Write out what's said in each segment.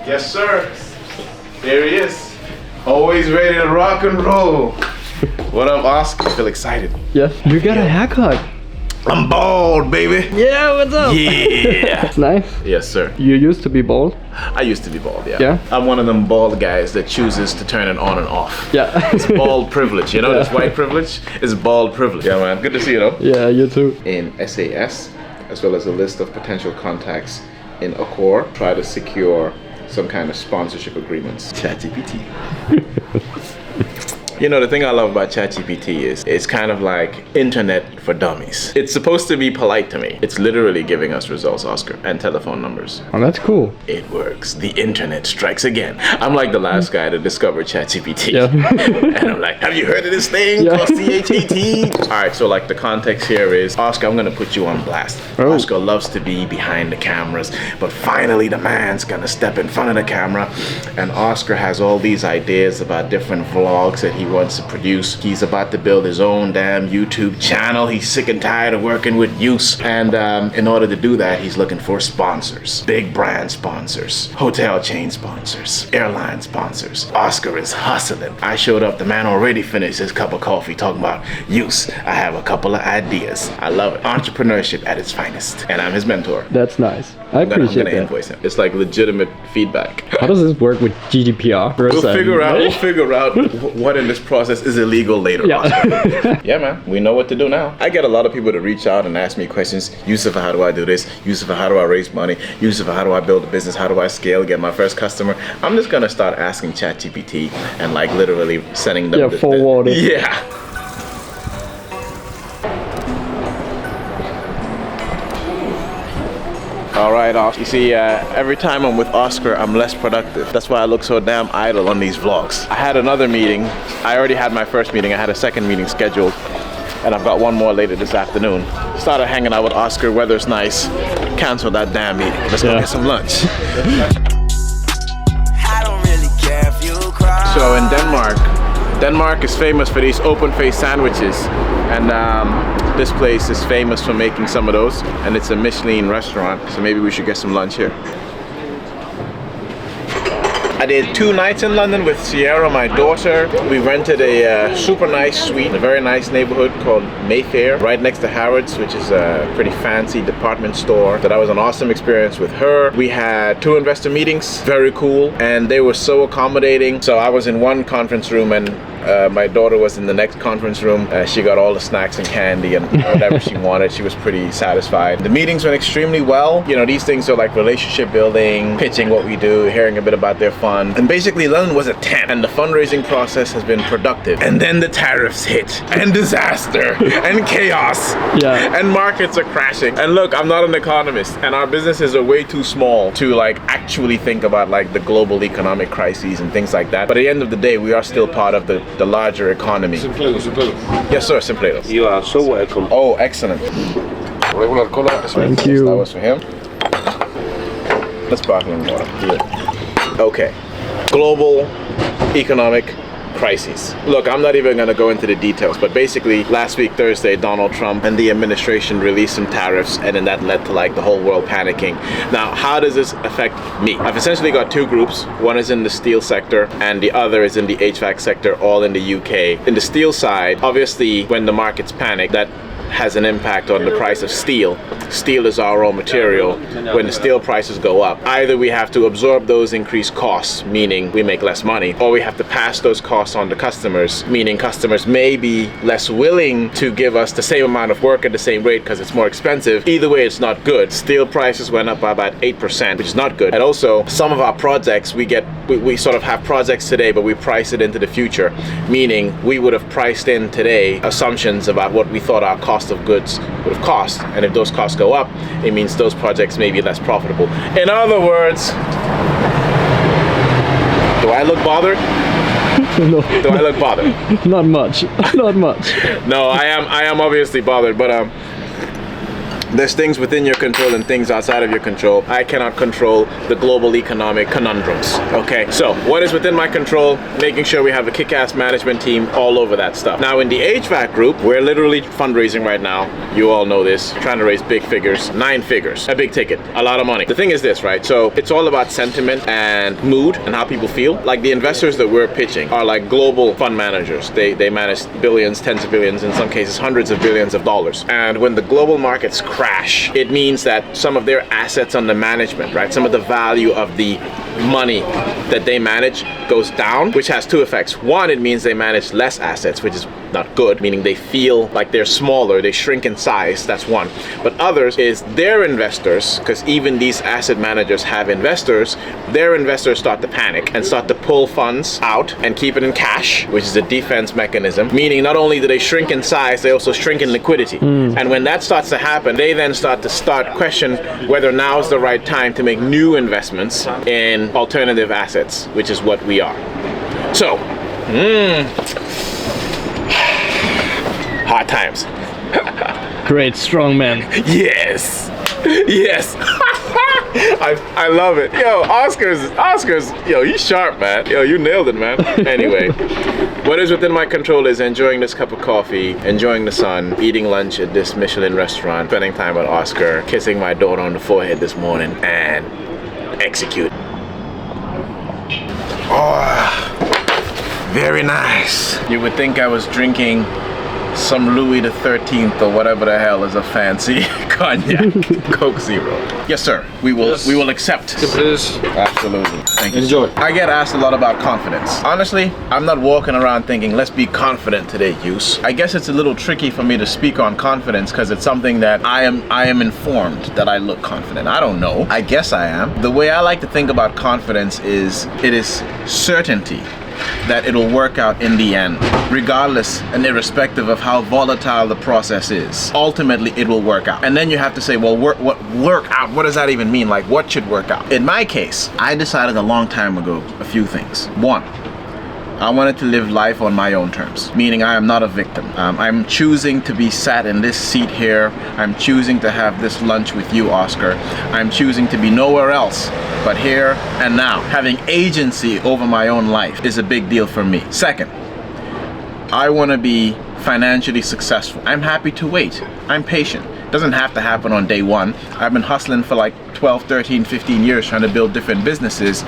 Yes, sir. There he is. Always ready to rock and roll. What up, Oscar? I feel excited. Yeah. You got a haircut. I'm bald, baby. Yeah, what's up? Yeah. That's nice. Yes, sir. You used to be bald? I used to be bald, yeah. Yeah? I'm one of them bald guys that chooses to turn it on and off. Yeah. It's bald privilege, you know, this white privilege is bald privilege. Yeah, man. Good to see you, though. Yeah, you too. In SAS, as well as a list of potential contacts in Accor, try to secure some kind of sponsorship agreements. ChatGPT. You know, the thing I love about ChatGPT is it's kind of like internet for dummies. It's supposed to be polite to me. It's literally giving us results, Oscar, and telephone numbers. Oh, that's cool. It works. The internet strikes again. I'm like the last guy to discover ChatGPT. Yeah. And I'm like, have you heard of this thing called ChatGPT? All right, so like the context here is, Oscar, I'm gonna put you on blast. Oh. Oscar loves to be behind the cameras, but finally the man's gonna step in front of the camera. And Oscar has all these ideas about different vlogs that he wants to produce. He's about to build his own damn YouTube channel. He's sick and tired of working with youths. And in order to do that, he's looking for sponsors. Big brand sponsors, hotel chain sponsors, airline sponsors. Oscar is hustling. I showed up, the man already finished his cup of coffee talking about youths. I have a couple of ideas. I love it. Entrepreneurship at its finest. And I'm his mentor. That's nice. I I'm appreciate gonna that. invoice him. It's like legitimate feedback. How does this work with GDPR? We'll figure out what in this process is illegal later. Yeah. Yeah, man. We know what to do now. I get a lot of people to reach out and ask me questions. Yusuf, how do I do this? Yusuf, how do I raise money? Yusuf, how do I build a business? How do I scale, get my first customer? I'm just gonna start asking ChatGPT and like literally sending them. Forward it. Yeah. All right, Oscar. You see, every time I'm with Oscar, I'm less productive. That's why I look so damn idle on these vlogs. I had another meeting. I already had my first meeting. I had a second meeting scheduled, and I've got one more later this afternoon. Started hanging out with Oscar. Weather's nice. Cancel that damn meeting. Let's go get some lunch. I don't really care if you cry. So in Denmark is famous for these open-faced sandwiches, and this place is famous for making some of those, and it's a Michelin restaurant, so maybe we should get some lunch here. I did 2 nights in London with Sierra, my daughter. We rented a super nice suite in a very nice neighborhood called Mayfair, right next to Harrods, which is a pretty fancy department store. So that was an awesome experience with her. We had 2 investor meetings, very cool, and they were so accommodating. So I was in one conference room and my daughter was in the next conference room. She got all the snacks and candy and whatever she wanted. She was pretty satisfied. The meetings went extremely well. You know, these things are like relationship building, pitching what we do, hearing a bit about their fund. And basically London was a 10, and the fundraising process has been productive. And then the tariffs hit, and disaster, and chaos, and markets are crashing. And look, I'm not an economist, and our businesses are way too small to like actually think about like the global economic crises and things like that. But at the end of the day, we are still part of the larger economy. Simpleto. Yes, sir, Simpleto. You are so welcome. Oh, excellent. Regular cola. Thank you. That was for him. The sparkling water. Here. Okay. Global economic crises. Look, I'm not even going to go into the details, but basically last week Thursday, Donald Trump and the administration released some tariffs, and then that led to like the whole world panicking. Now, how does this affect me? I've essentially got 2 groups. One is in the steel sector and the other is in the HVAC sector, all in the UK. In the steel side, obviously when the markets panic, that has an impact on the price of steel. Steel is our raw material. When the steel prices go up, either we have to absorb those increased costs, meaning we make less money, or we have to pass those costs on to customers, meaning customers may be less willing to give us the same amount of work at the same rate because it's more expensive. Either way, it's not good. Steel prices went up by about 8%, which is not good. And also, some of our projects, we sort of have projects today, but we price it into the future, meaning we would have priced in today assumptions about what we thought our cost of goods would have cost, and if those costs go up, it means those projects may be less profitable. In other words, do I look bothered? No. Do I look bothered? Not much. Not much. No, I am obviously bothered, but There's things within your control and things outside of your control. I cannot control the global economic conundrums. Okay, so what is within my control? Making sure we have a kick-ass management team all over that stuff. Now in the HVAC group, we're literally fundraising right now. You all know this, trying to raise big figures, 9 figures, a big ticket, a lot of money. The thing is this, right? So it's all about sentiment and mood and how people feel. Like the investors that we're pitching are like global fund managers. They manage billions, tens of billions, in some cases hundreds of billions of dollars. And when the global markets crash, it means that some of their assets under management, right? Some of the value of the money that they manage goes down, which has 2 effects. One, it means they manage less assets, which is not good, meaning they feel like they're smaller, they shrink in size. That's one. But others is their investors, because even these asset managers have investors, their investors start to panic and start to pull funds out and keep it in cash, which is a defense mechanism, meaning not only do they shrink in size, they also shrink in liquidity. And when that starts to happen, they then start question whether now is the right time to make new investments in alternative assets, which is what we are. So, hard times. Great, strong man. Yes. Yes. I love it. Yo, Oscars, yo, you sharp, man. Yo, you nailed it, man. Anyway, what is within my control is enjoying this cup of coffee, enjoying the sun, eating lunch at this Michelin restaurant, spending time with Oscar, kissing my daughter on the forehead this morning, and execute. Oh, very nice. You would think I was drinking some Louis the 13th or whatever the hell is a fancy cognac. Coke Zero. Yes, sir. We will accept. Please. Absolutely. Thank you. Enjoy. I get asked a lot about confidence. Honestly, I'm not walking around thinking, let's be confident today, Use. I guess it's a little tricky for me to speak on confidence because it's something that I am informed that I look confident. I don't know. I guess I am. The way I like to think about confidence is it is certainty that it'll work out in the end, regardless and irrespective of how volatile the process is. Ultimately, it will work out. And then you have to say, well, work out? What does that even mean? Like, what should work out? In my case, I decided a long time ago a few things. One, I wanted to live life on my own terms, meaning I am not a victim. I'm choosing to be sat in this seat here. I'm choosing to have this lunch with you, Oscar. I'm choosing to be nowhere else but here and now. Having agency over my own life is a big deal for me. Second, I want to be financially successful. I'm happy to wait. I'm patient. Doesn't have to happen on day one. I've been hustling for like 12, 13, 15 years trying to build different businesses.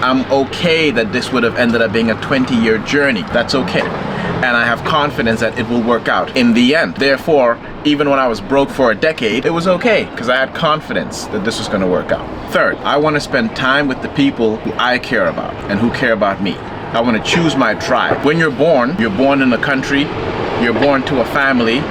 I'm okay that this would have ended up being a 20-year journey. That's okay. And I have confidence that it will work out in the end. Therefore, even when I was broke for a decade, it was okay because I had confidence that this was going to work out. Third, I want to spend time with the people who I care about and who care about me. I want to choose my tribe. When you're born in a country, you're born to a family,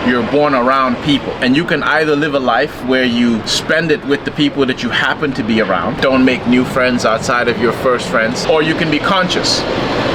you're born around people, and you can either live a life where you spend it with the people that you happen to be around, don't make new friends outside of your first friends, or you can be conscious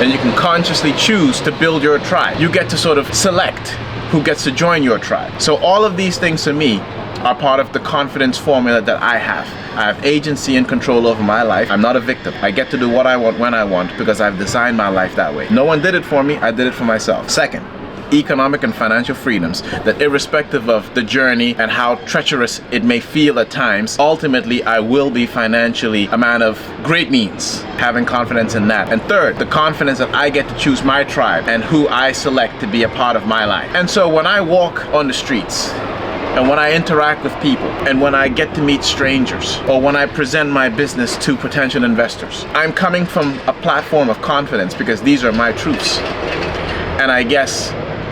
and you can consciously choose to build your tribe. You get to sort of select who gets to join your tribe. So all of these things to me are part of the confidence formula that I have. I have agency and control over my life. I'm not a victim. I get to do what I want when I want because I've designed my life that way. No one did it for me, I did it for myself. Second, economic and financial freedoms that irrespective of the journey and how treacherous it may feel at times, ultimately I will be financially a man of great means, having confidence in that. And third, the confidence that I get to choose my tribe and who I select to be a part of my life. And so when I walk on the streets and when I interact with people and when I get to meet strangers or when I present my business to potential investors, I'm coming from a platform of confidence because these are my truths. And I guess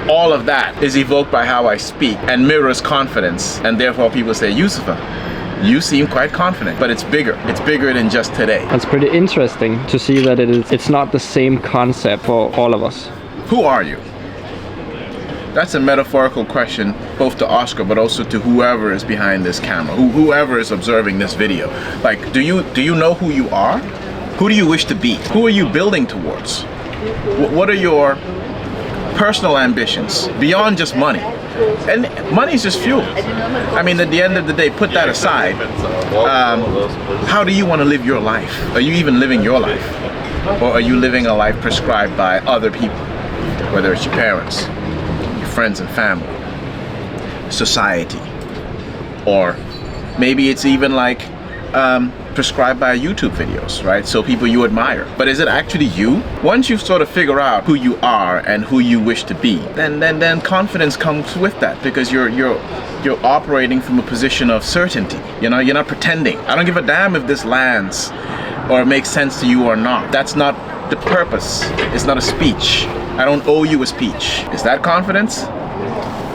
all of that is evoked by how I speak and mirrors confidence, and therefore people say, Yusufa, you seem quite confident, but it's bigger. It's bigger than just today. That's pretty interesting to see that it's not the same concept for all of us. Who are you? That's a metaphorical question both to Oscar but also to whoever is behind this camera, whoever is observing this video. Like, do you know who you are? Who do you wish to be? Who are you building towards? What are your personal ambitions beyond just money? And money is just fuel. I mean, at the end of the day, put that aside. How do you want to live your life? Are you even living your life? Or are you living a life prescribed by other people? Whether it's your parents, your friends and family, society. or maybe it's even like prescribed by YouTube videos, right? So people you admire. But is it actually you? Once you sort of figure out who you are and who you wish to be, then confidence comes with that, because you're operating from a position of certainty. You know, you're not pretending. I don't give a damn if this lands or makes sense to you or not. That's not the purpose. It's not a speech. I don't owe you a speech. Is that confidence?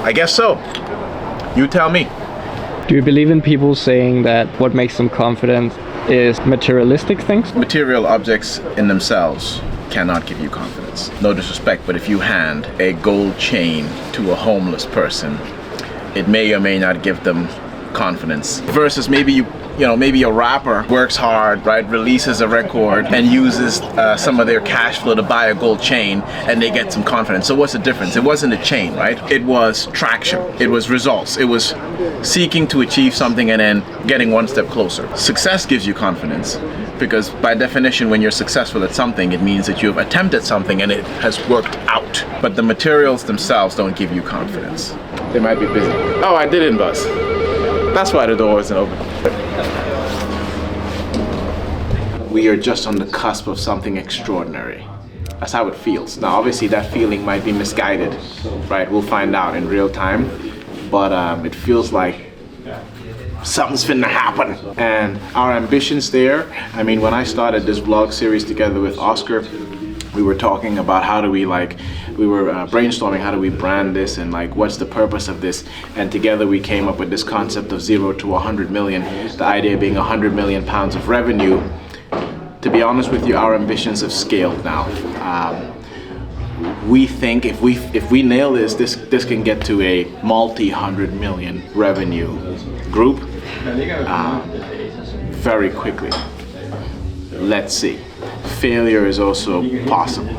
I guess so. You tell me. Do you believe in people saying that what makes them confident is materialistic things? Material objects in themselves cannot give you confidence. No disrespect, but if you hand a gold chain to a homeless person, it may or may not give them confidence. Versus maybe maybe a rapper works hard, right, releases a record and uses some of their cash flow to buy a gold chain, and they get some confidence. So what's the difference? It wasn't a chain, right? It was traction. It was results. It was seeking to achieve something and then getting one step closer. Success gives you confidence, because by definition, when you're successful at something, it means that you've attempted something and it has worked out. But the materials themselves don't give you confidence. They might be busy. Oh, I didn't buzz. That's why the door isn't open. We are just on the cusp of something extraordinary. That's how it feels. Now, obviously, that feeling might be misguided, right? We'll find out in real time. But it feels like something's finna happen. And our ambitions there, I mean, when I started this vlog series together with Oscar, we were talking about how do we brainstorming how do we brand this and like what's the purpose of this, and together we came up with this concept of 0 to 100 million, the idea being 100 million pounds of revenue. To be honest with you, our ambitions have scaled now. We think if we nail this can get to a multi-100 million revenue group very quickly. Let's see. Failure is also possible.